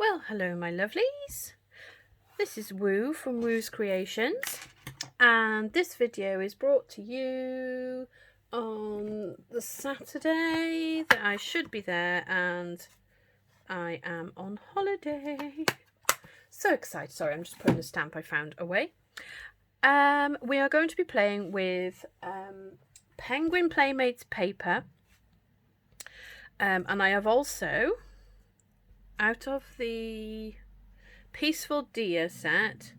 Well, hello my lovelies. This is Woo from Woo's Creations, and this video is brought to you on the Saturday that I should be there and I am on holiday. So excited. Sorry, I'm just putting a stamp I found away. We are going to be playing with Penguin Playmates paper, and I have also, out of the Peaceful Deer set,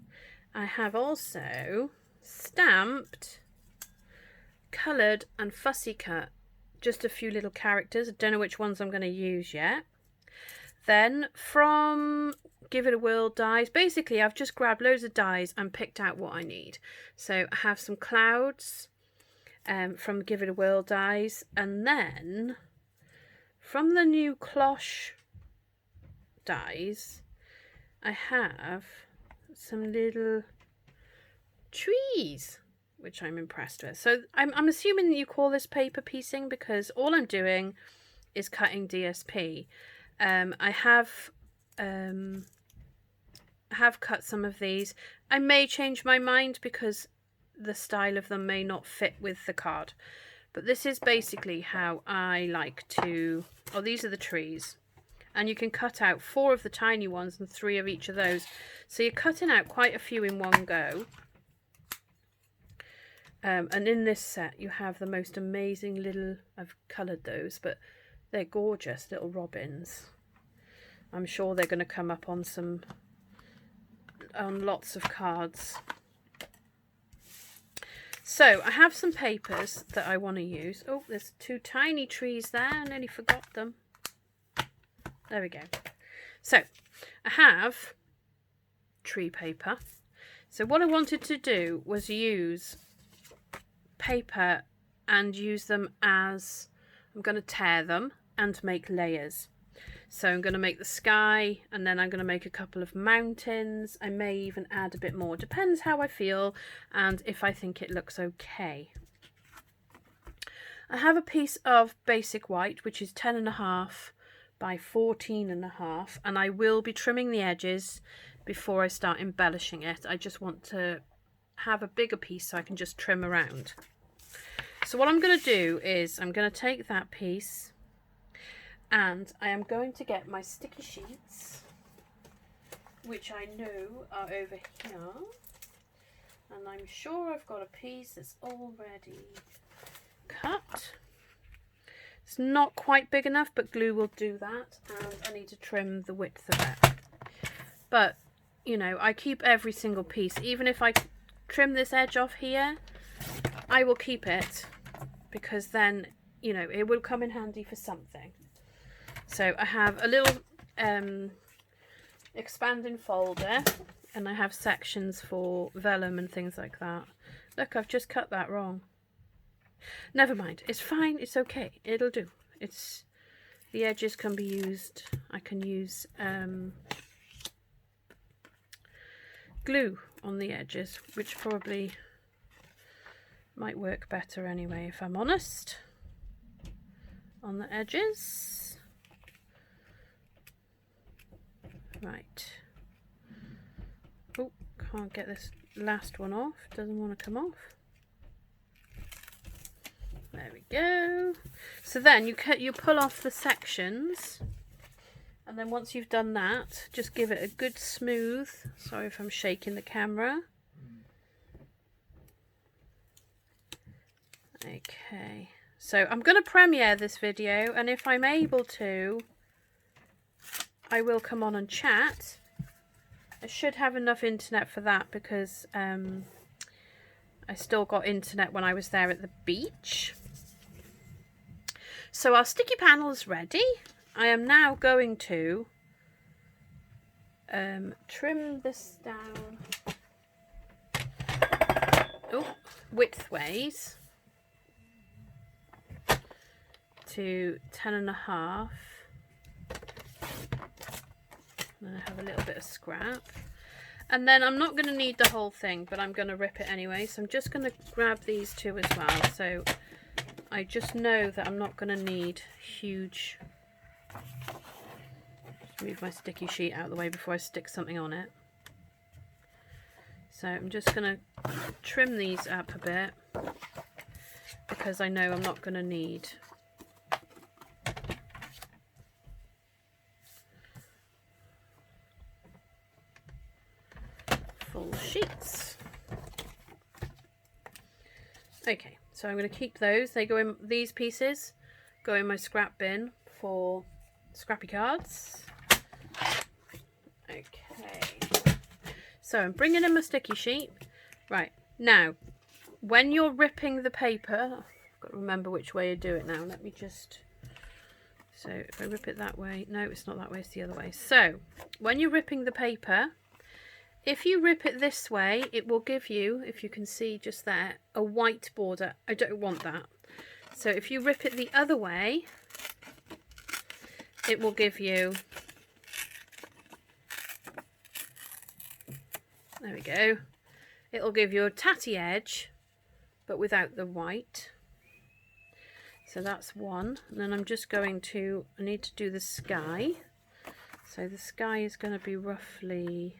I have also stamped, coloured and fussy cut just a few little characters. I don't know which ones I'm going to use yet. Then from Give It a Whirl dies, basically I've just grabbed loads of dies and picked out what I need. So I have some clouds from Give It a Whirl dies, and then from the new Cloche dies I have some little trees which I'm impressed with. So I'm assuming that you call this paper piecing because all I'm doing is cutting DSP. I have cut some of these. I may change my mind because the style of them may not fit with the card, but this is basically how I like to. Oh, these are the trees. And you can cut out 4 of the tiny ones and 3 of each of those. So you're cutting out quite a few in one go. And in this set you have the most amazing little, I've coloured those, but they're gorgeous little robins. I'm sure they're going to come up on lots of cards. So I have some papers that I want to use. Oh, there's 2 tiny trees there. I nearly forgot them. There we go. So I have tree paper. So what I wanted to do was use paper and use them as, I'm going to tear them and make layers. So I'm going to make the sky, and then I'm going to make a couple of mountains. I may even add a bit more. Depends how I feel and if I think it looks okay. I have a piece of basic white, which is 10.5 by 14.5, and I will be trimming the edges before I start embellishing it. I just want to have a bigger piece so I can just trim around. So what I'm going to do is I'm going to take that piece and I am going to get my sticky sheets, which I know are over here, and I'm sure I've got a piece that's already cut. It's not quite big enough, but glue will do that, and I need to trim the width of it. But, you know, I keep every single piece. Even if I trim this edge off here, I will keep it, because then, you know, it will come in handy for something. So I have a little expanding folder, and I have sections for vellum and things like that. Look, I've just cut that wrong. Never mind, it's fine, it's okay, it'll do. It's, the edges can be used, I can use glue on the edges, which probably might work better anyway, if I'm honest, on the edges. Right. Oh, can't get this last one off, doesn't want to come off. There we go. So then you pull off the sections, and then once you've done that, just give it a good smooth. Sorry if I'm shaking the camera. Okay, so I'm going to premiere this video, and if I'm able to, I will come on and chat. I should have enough internet for that because I still got internet when I was there at the beach. So our sticky panel is ready. I am now going to trim this down widthways to 10.5. And I have a little bit of scrap. And then I'm not going to need the whole thing, but I'm going to rip it anyway. So I'm just going to grab these 2 as well. So I just know that I'm not going to need huge. Move my sticky sheet out of the way before I stick something on it. So I'm just going to trim these up a bit because I know I'm not going to need full sheets. Okay, so I'm going to keep those. They go in, these pieces go in my scrap bin for scrappy cards. Okay, so I'm bringing in my sticky sheet. Right, now when you're ripping the paper, I've got to remember which way to do it now. Let me just, so if I rip it that way, no, it's not that way, it's the other way. So when you're ripping the paper, if you rip it this way, it will give you, if you can see just there, a white border. I don't want that. So if you rip it the other way, it will give you, there we go, it'll give you a tatty edge, but without the white. So that's one. And then I'm just going to, I need to do the sky. So the sky is going to be roughly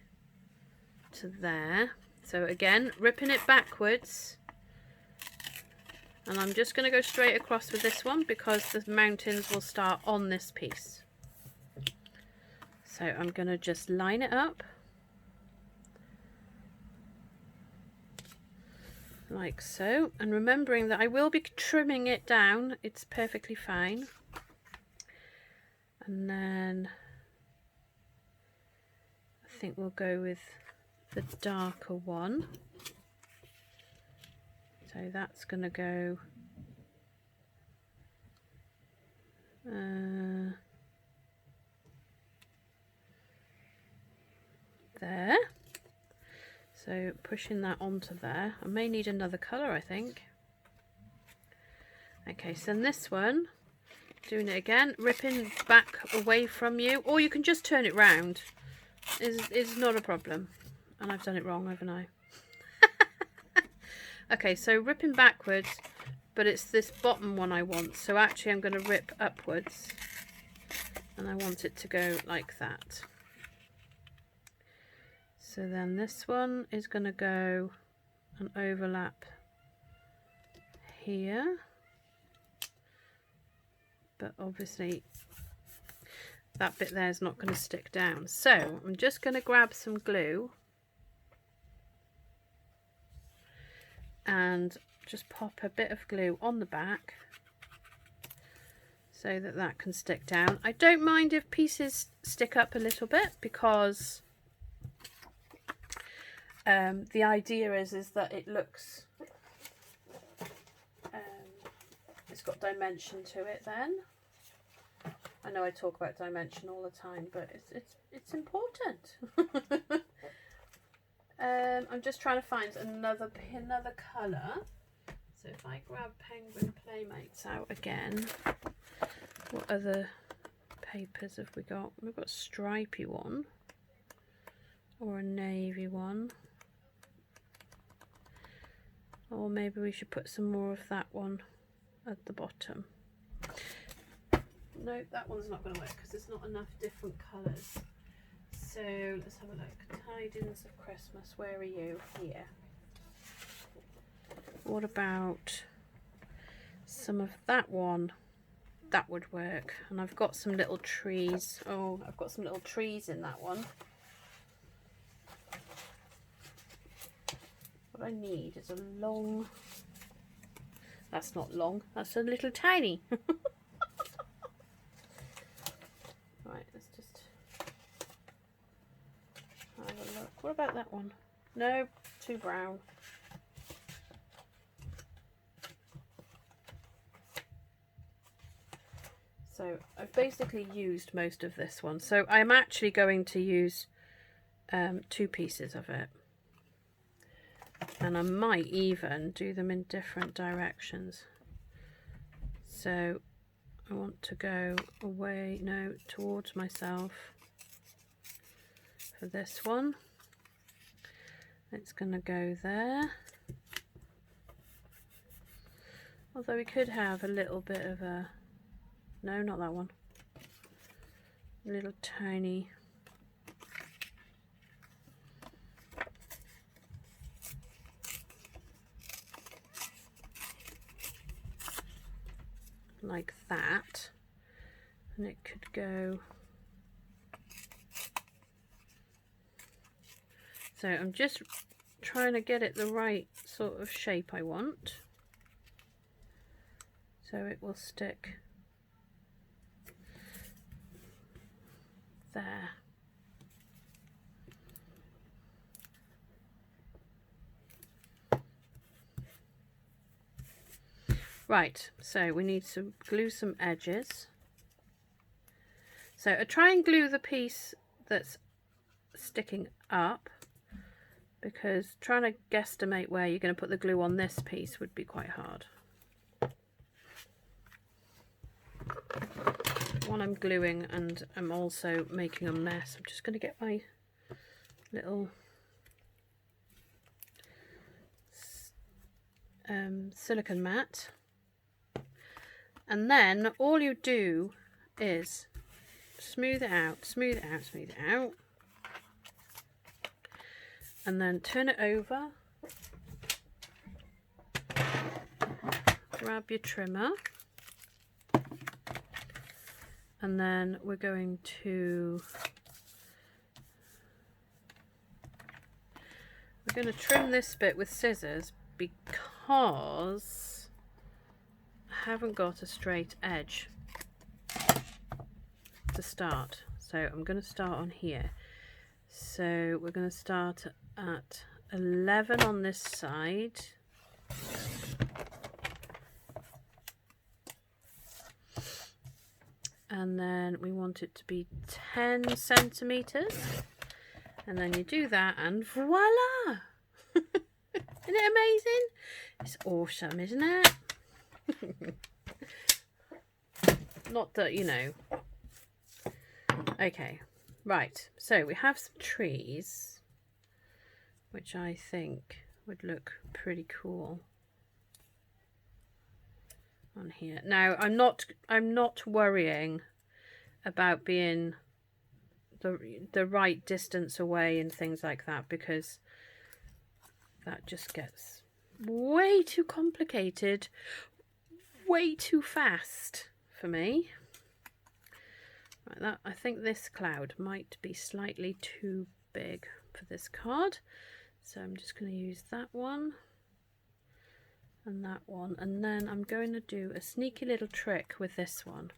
to there. So again, ripping it backwards. And I'm just going to go straight across with this one because the mountains will start on this piece. So I'm going to just line it up. Like so, and remembering that I will be trimming it down, it's perfectly fine. And then I think we'll go with the darker one. So that's going to go there. So pushing that onto there. I may need another colour, I think. Okay, so then this one, doing it again, ripping back away from you, or you can just turn it round. Is not a problem. And I've done it wrong, haven't I? Okay, so ripping backwards, but it's this bottom one I want. So actually I'm going to rip upwards, and I want it to go like that. So then this one is going to go and overlap here, but obviously that bit there is not going to stick down. So I'm just going to grab some glue and just pop a bit of glue on the back so that that can stick down. I don't mind if pieces stick up a little bit because the idea is that it looks, it's got dimension to it then. I know I talk about dimension all the time, but it's important. I'm just trying to find another colour. So if I grab Penguin Playmates out again, what other papers have we got? We've got a stripy one or a navy one. Or maybe we should put some more of that one at the bottom. No, that one's not going to work because there's not enough different colours. So let's have a look. Tidings of Christmas, where are you? Here. What about some of that one? That would work. And I've got some little trees. Oh, I've got some little trees in that one. What I need is a long, that's not long, that's a little tiny. Right, let's just have a look. What about that one? No, too brown. So I've basically used most of this one. So I'm actually going to use 2 pieces of it. And I might even do them in different directions. So I want to go away, no, towards myself for this one. It's going to go there. Although we could have a little bit of a, no, not that one. little tiny like that, and it could go. So I'm just trying to get it the right sort of shape I want, so it will stick there. Right, so we need to glue some edges. So I try and glue the piece that's sticking up, because trying to guesstimate where you're going to put the glue on this piece would be quite hard. While I'm gluing, and I'm also making a mess, I'm just going to get my little silicone mat, and then all you do is smooth it out, smooth it out, smooth it out, and then turn it over, grab your trimmer, and then we're going to trim this bit with scissors, because I haven't got a straight edge to start. So I'm going to start on here. So we're going to start at 11 on this side, and then we want it to be 10 centimeters, and then you do that and voila. Isn't it amazing? It's awesome, isn't it? Not that, you know. Okay, right, so we have some trees, which I think would look pretty cool on here. Now, I'm not worrying about being the right distance away and things like that, because that just gets way too complicated, way too fast for me. Right, I think this cloud might be slightly too big for this card, so I'm just going to use that one and that one, and then I'm going to do a sneaky little trick with this one.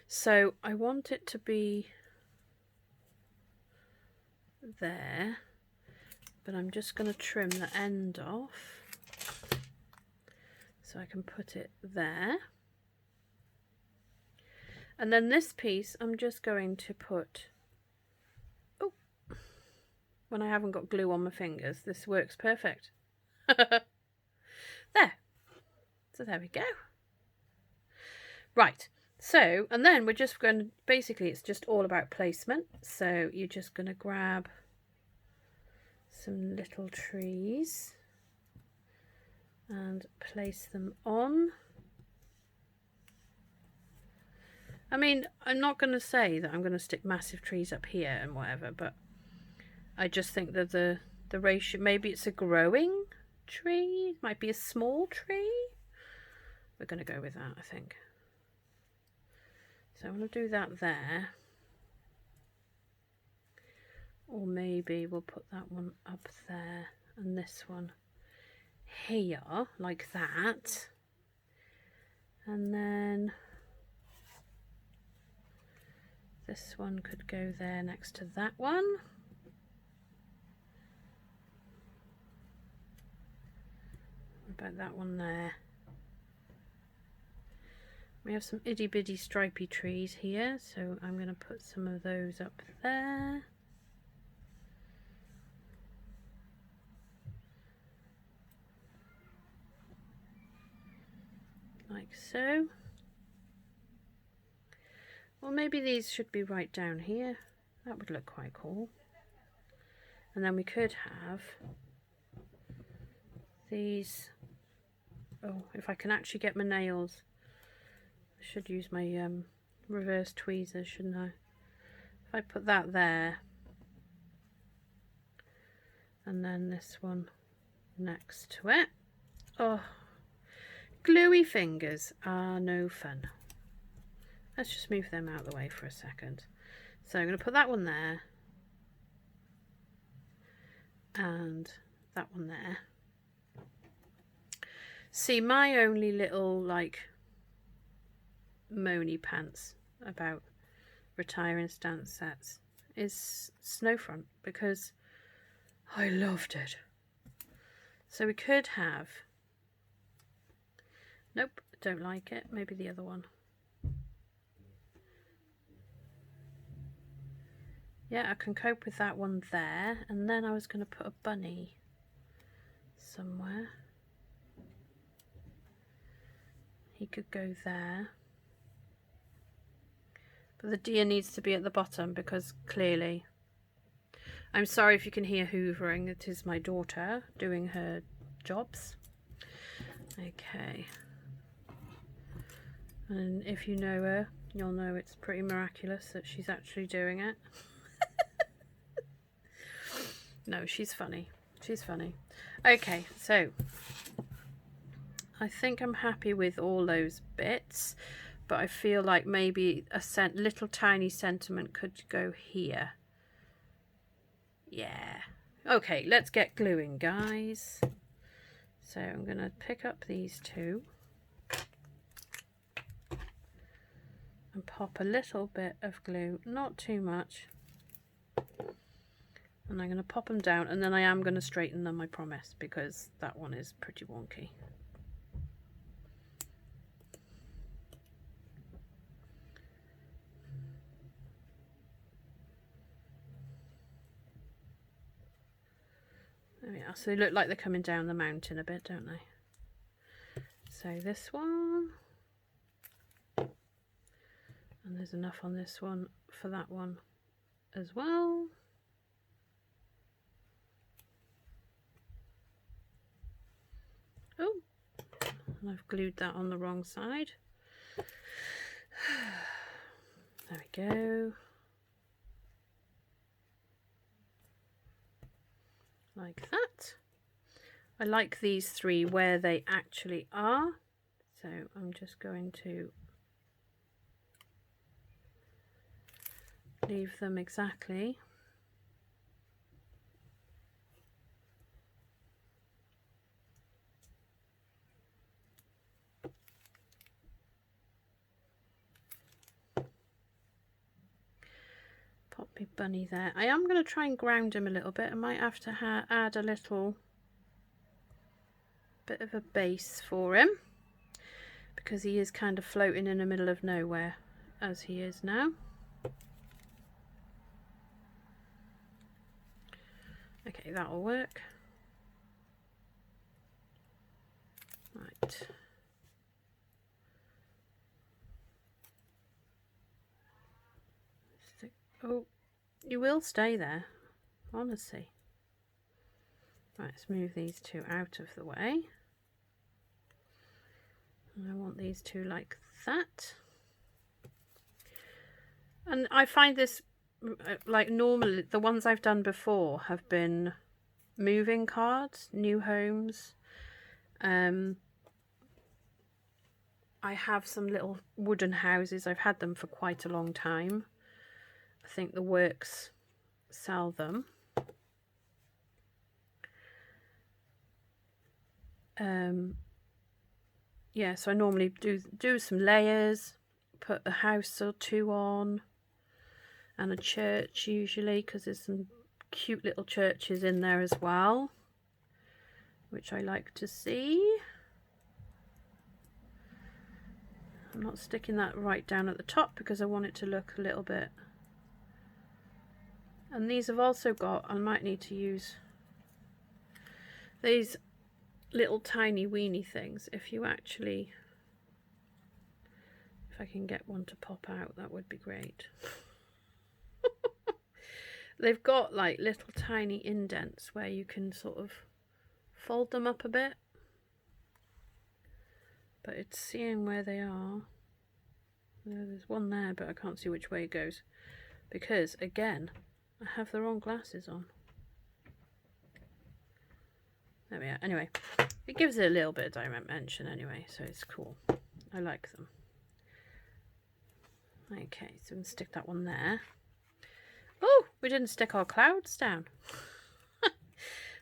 So I want it to be there, but I'm just going to trim the end off so I can put it there. And then this piece I'm just going to put, oh, when I haven't got glue on my fingers, this works perfect. There. So there we go. Right. So, and then we're just going to, basically it's just all about placement. So you're just going to grab some little trees and place them on. I mean, I'm not going to say that I'm going to stick massive trees up here and whatever, but I just think that the ratio, maybe it's a growing tree, it might be a small tree. We're going to go with that, I think. So I'm going to do that there. Or maybe we'll put that one up there and this one here, like that. And then this one could go there next to that one. What about that one there? We have some itty bitty stripy trees here, so I'm going to put some of those up there. Like so. Or maybe these should be right down here. That would look quite cool. And then we could have these. Oh, if I can actually get my nails. I should use my reverse tweezers, shouldn't I? If I put that there, and then this one next to it. Oh, gluey fingers are no fun. Let's just move them out of the way for a second. So I'm going to put that one there, and that one there. See, my only little like moany pants about retiring stamp sets is Snowfront, because I loved it. So we could have, nope, don't like it, maybe the other one. Yeah, I can cope with that one there, and then I was going to put a bunny somewhere. He could go there. But the deer needs to be at the bottom, because clearly, I'm sorry if you can hear hoovering, it is my daughter doing her jobs. Okay. And if you know her, you'll know it's pretty miraculous that she's actually doing it. No, she's funny. She's funny. Okay, so I think I'm happy with all those bits, but I feel like maybe a little tiny sentiment could go here. Yeah. Okay, let's get gluing, guys. So I'm going to pick up these two and pop a little bit of glue, not too much. And I'm going to pop them down, and then I am going to straighten them, I promise, because that one is pretty wonky. There we are. So they look like they're coming down the mountain a bit, don't they? So this one. And there's enough on this one for that one as well. Oh, and I've glued that on the wrong side. There we go. Like that. I like these three where they actually are. So I'm just going to leave them exactly. Pop my bunny there. I am going to try and ground him a little bit. I might have to add a little bit of a base for him, because he is kind of floating in the middle of nowhere as he is now. Okay, that'll work. Right. Oh, you will stay there, honestly. Right, let's move these two out of the way. And I want these two like that. And I find this, like normally, the ones I've done before have been moving cards, new homes. I have some little wooden houses. I've had them for quite a long time. I think the works sell them. Yeah, so I normally do some layers, put a house or two on, and a church usually, because there's some cute little churches in there as well, which I like to see. I'm not sticking that right down at the top because I want it to look a little bit. And these have also got, I might need to use these little tiny weeny things. If you actually, if I can get one to pop out, that would be great. They've got like little tiny indents where you can sort of fold them up a bit, but it's seeing where they are. There's one there, but I can't see which way it goes because, again, I have the wrong glasses on. There we are. Anyway, it gives it a little bit of dimension anyway, so it's cool. I like them. Okay, so we can stick that one there. Oh, we didn't stick our clouds down.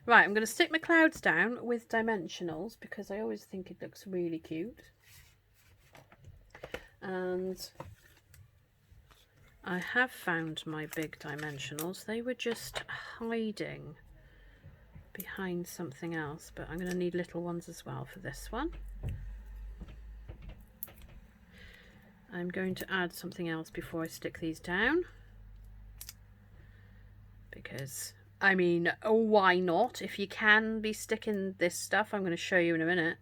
Right, I'm going to stick my clouds down with dimensionals because I always think it looks really cute. And I have found my big dimensionals. They were just hiding behind something else, but I'm going to need little ones as well for this one. I'm going to add something else before I stick these down, because I mean, why not? If you can be sticking this stuff, I'm going to show you in a minute,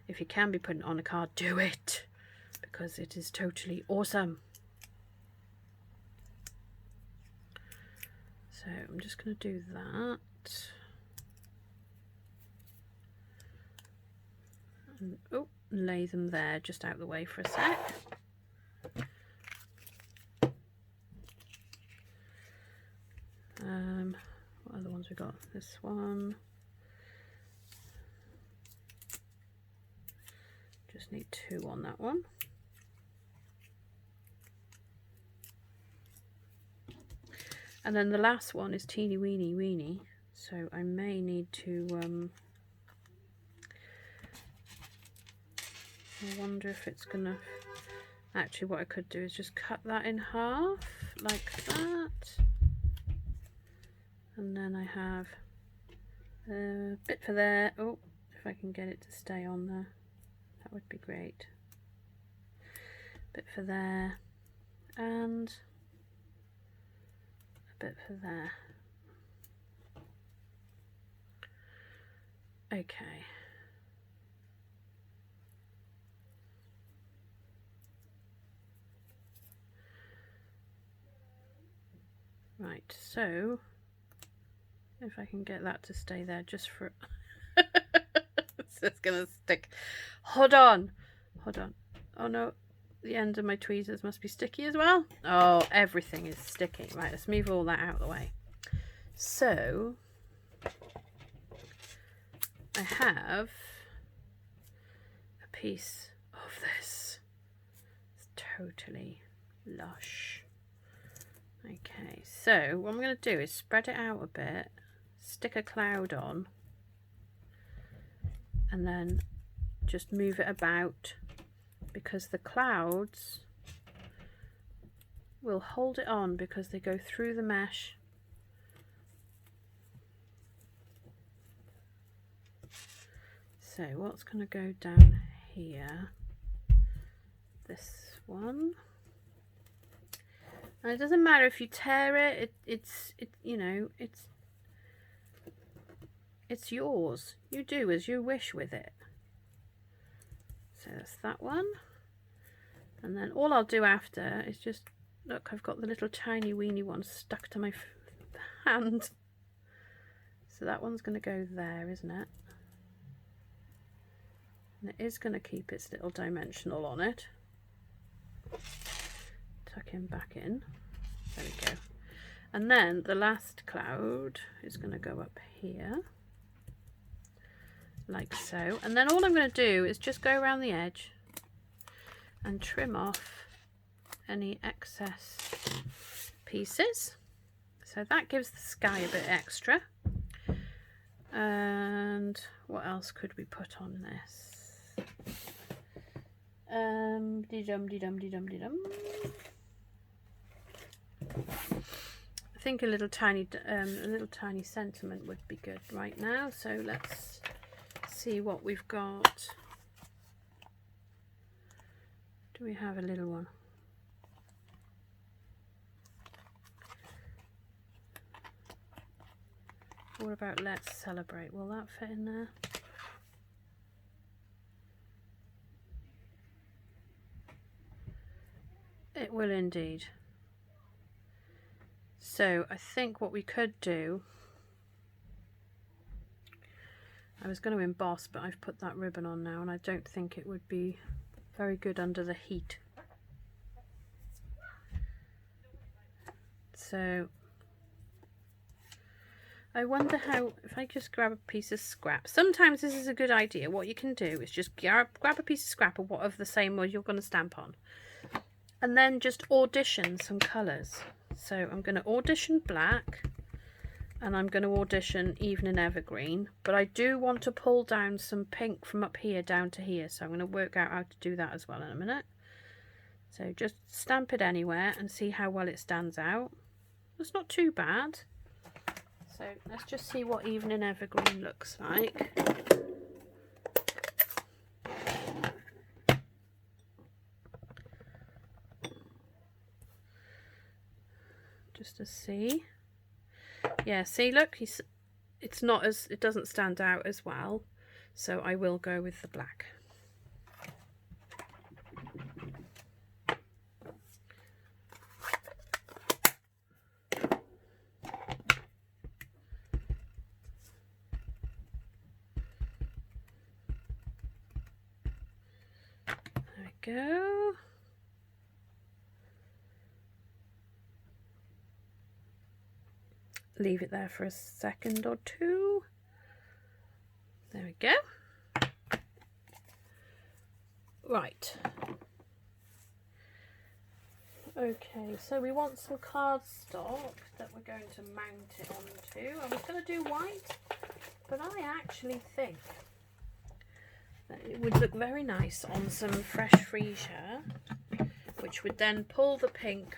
if you can be putting it on a card, do it, because it is totally awesome. So I'm just going to do that. And, oh, lay them there just out of the way for a sec. What other ones we got? This one. Just need 2 on that one. And then the last one is teeny weeny weeny, so I may need to I wonder if it's gonna, actually what I could do is just cut that in half like that, and then I have a bit for there. Oh, if I can get it to stay on there, that would be great. Bit for there and a bit for there. Okay. Right, so if I can get that to stay there just for it's just gonna stick. Hold on. Oh no, the end of my tweezers must be sticky as well. Oh, everything is sticky. Right, let's move all that out of the way. So I have a piece of this. It's totally lush. Okay, so what I'm going to do is spread it out a bit, stick a cloud on, and then just move it about, because the clouds will hold it on because they go through the mesh. So what's going to go down here? This one. And it doesn't matter if you tear it, you know, it's yours. You do as you wish with it. So that's that one. And then all I'll do after is just, look, I've got the little tiny weeny one stuck to my hand. So that one's going to go there, isn't it? And it is going to keep its little dimensional on it. Tuck him back in. There we go. And then the last cloud is going to go up here, like so. And then all I'm going to do is just go around the edge and trim off any excess pieces. So that gives the sky a bit extra. And what else could we put on this? I think a little tiny sentiment would be good right now. So let's see what we've got. Do we have a little one? What about let's celebrate? Will that fit in there? It will indeed. So I think what we could do, I was going to emboss, but I've put that ribbon on now and I don't think it would be very good under the heat. So I wonder how, if I just grab a piece of scrap. Sometimes this is a good idea. What you can do is just grab a piece of scrap of the same one you're going to stamp on. And then just audition some colours. So I'm going to audition black. And I'm going to audition Evening Evergreen. But I do want to pull down some pink from up here down to here. So I'm going to work out how to do that as well in a minute. So just stamp it anywhere and see how well it stands out. It's not too bad. So let's just see what Evening Evergreen looks like. Just to see. Yeah, see, look, it doesn't stand out as well. So I will go with the black. Go. Leave it there for a second or two. There we go. Right. Okay, so we want some cardstock that we're going to mount it onto. I was going to do white, but I actually think that it would look very nice on some fresh freesia, which would then pull the pink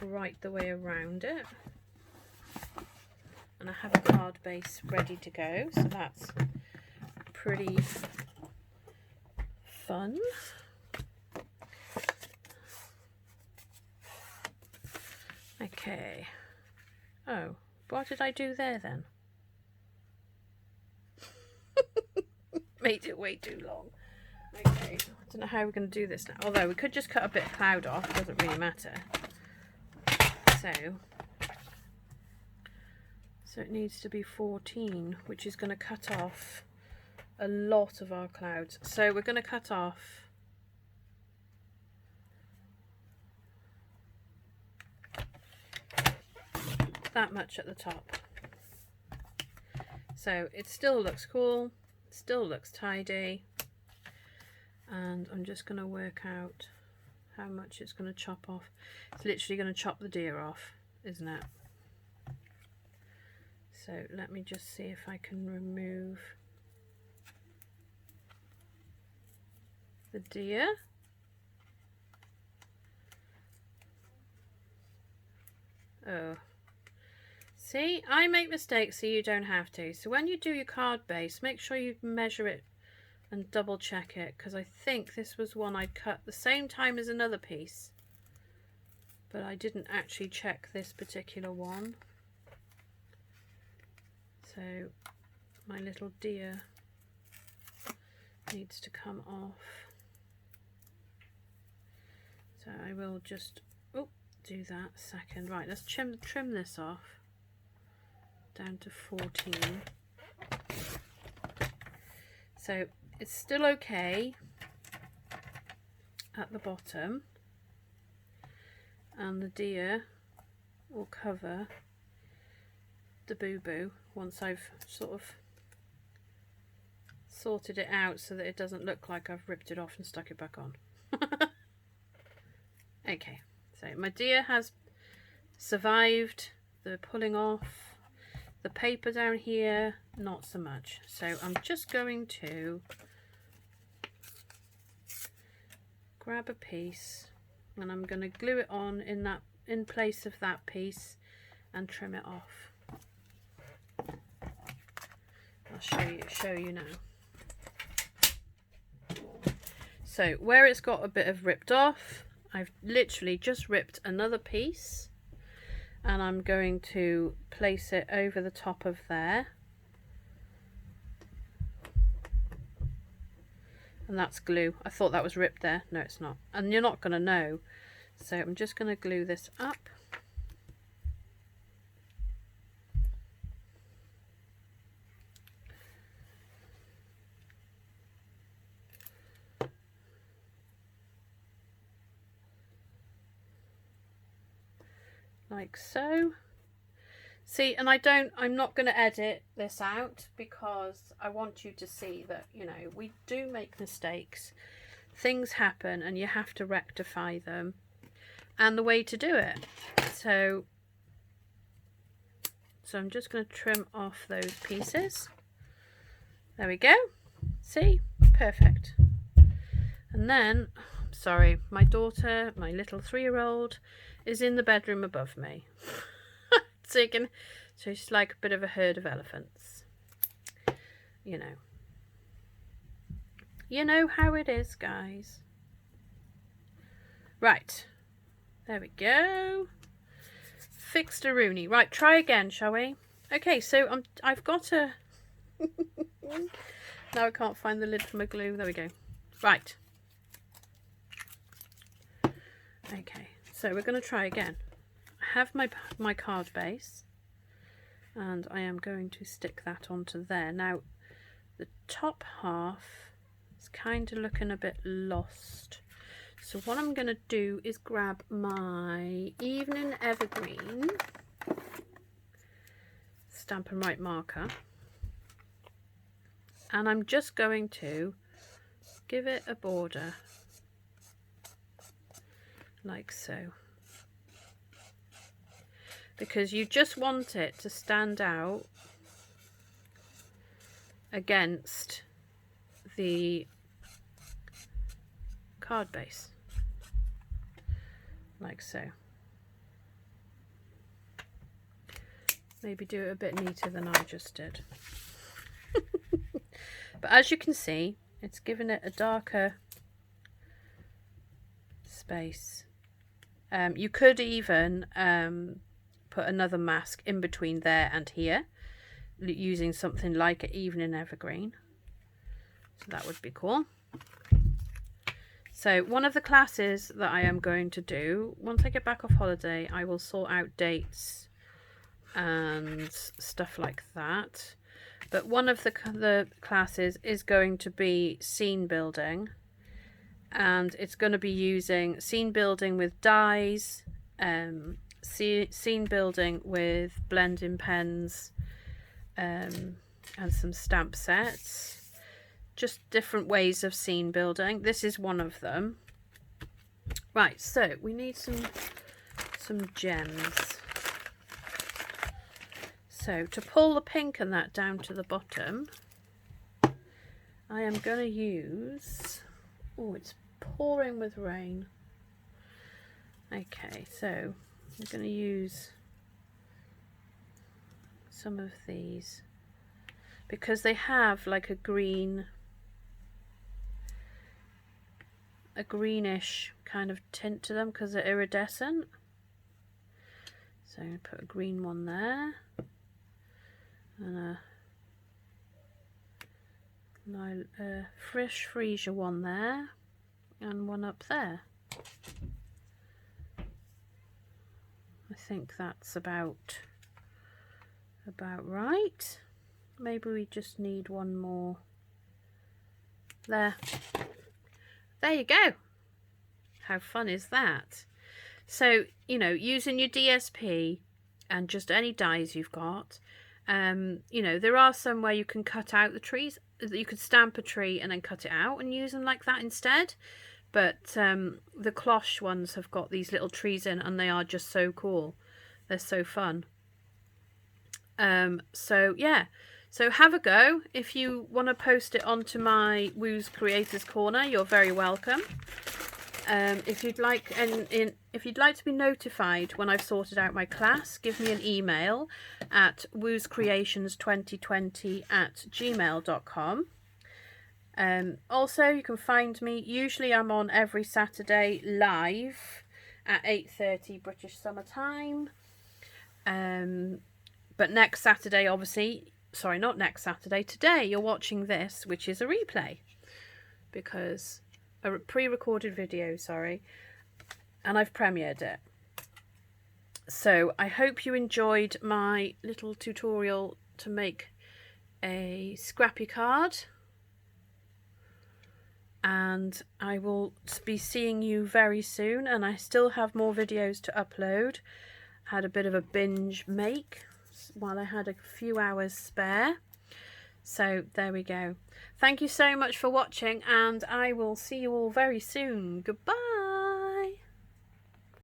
right the way around it. And I have a card base ready to go, so that's pretty fun. Okay. Oh, what did I do there then? Made it way too long. Okay, I don't know how we're going to do this now. Although we could just cut a bit of cloud off, doesn't really matter. So it needs to be 14, which is going to cut off a lot of our clouds. So we're going to cut off that much at the top. So it still looks cool, still looks tidy, and I'm just going to work out how much it's going to chop off. It's literally going to chop the deer off, isn't it? So let me just see if I can remove the deer. Oh. See, I make mistakes so you don't have to. So when you do your card base, make sure you measure it and double check it, because I think this was one I'd cut the same time as another piece, but I didn't actually check this particular one. So my little deer needs to come off. So I will just do that a second. Right, let's trim this off down to 14. So it's still okay at the bottom, and the deer will cover the boo-boo once I've sort of sorted it out so that it doesn't look like I've ripped it off and stuck it back on. Okay, so my deer has survived the pulling off. The paper down here, not so much. So I'm just going to grab a piece and I'm going to glue it on in place of that piece and trim it off. I'll show you now. So where it's got a bit of ripped off, I've literally just ripped another piece, and I'm going to place it over the top of there. And that's glue. I thought that was ripped there. No, it's not. And you're not going to know. So I'm just going to glue this up. like so. See, and I'm not going to edit this out because I want you to see that, you know, we do make mistakes. Things happen and you have to rectify them. And the way to do it. So I'm just going to trim off those pieces. There we go. See? Perfect. And then, sorry, my daughter, my little 3-year-old, is in the bedroom above me. So she's like a bit of a herd of elephants. You know. You know how it is, guys. Right. There we go. Fixed a Rooney. Right, try again, shall we? Okay, so I've got a... Now I can't find the lid for my glue. There we go. Right. Okay, so we're going to try again. I have my card base, and I am going to stick that onto there. Now, the top half is kind of looking a bit lost. So what I'm going to do is grab my Evening Evergreen Stamp and Write marker, and I'm just going to give it a border like so, because you just want it to stand out against the card base, like so. Maybe do it a bit neater than I just did. But as you can see, it's given it a darker space. You could even put another mask in between there and here, using something like an Evening Evergreen. So that would be cool. So one of the classes that I am going to do, once I get back off holiday, I will sort out dates and stuff like that. But one of the classes is going to be scene building, and it's going to be using scene building with dies, scene building with blending pens, and some stamp sets. Just different ways of scene building. This is one of them. Right, so we need some gems. So to pull the pink and that down to the bottom, I am going to use... Oh, it's pouring with rain. Okay, so I'm going to use some of these because they have like a greenish kind of tint to them because they're iridescent. So I'm going to put a green one there, and a fresh freesia one there, and one up there. I think that's about right. Maybe we just need one more there. There you go. How fun is that? So, you know, using your DSP and just any dies you've got, you know, there are some where you can cut out the trees. You could stamp a tree and then cut it out and use them like that instead. But the Cloche ones have got these little trees in, and they are just so cool. They're so fun. So yeah. So have a go. If you want to post it onto my Woo's Creators Corner, you're very welcome. If you'd like to be notified when I've sorted out my class, give me an email at wooscreations2020@gmail.com. Also, you can find me. Usually, I'm on every Saturday live at 8:30 British Summer Time. But next Saturday, obviously. Sorry, not next Saturday. Today you're watching this, which is a replay, because a pre-recorded video, sorry, and I've premiered it. So I hope you enjoyed my little tutorial to make a scrappy card, and I will be seeing you very soon, and I still have more videos to upload. had a bit of a binge make while I had a few hours spare. So there we go. Thank you so much for watching, and I will see you all very soon. Goodbye.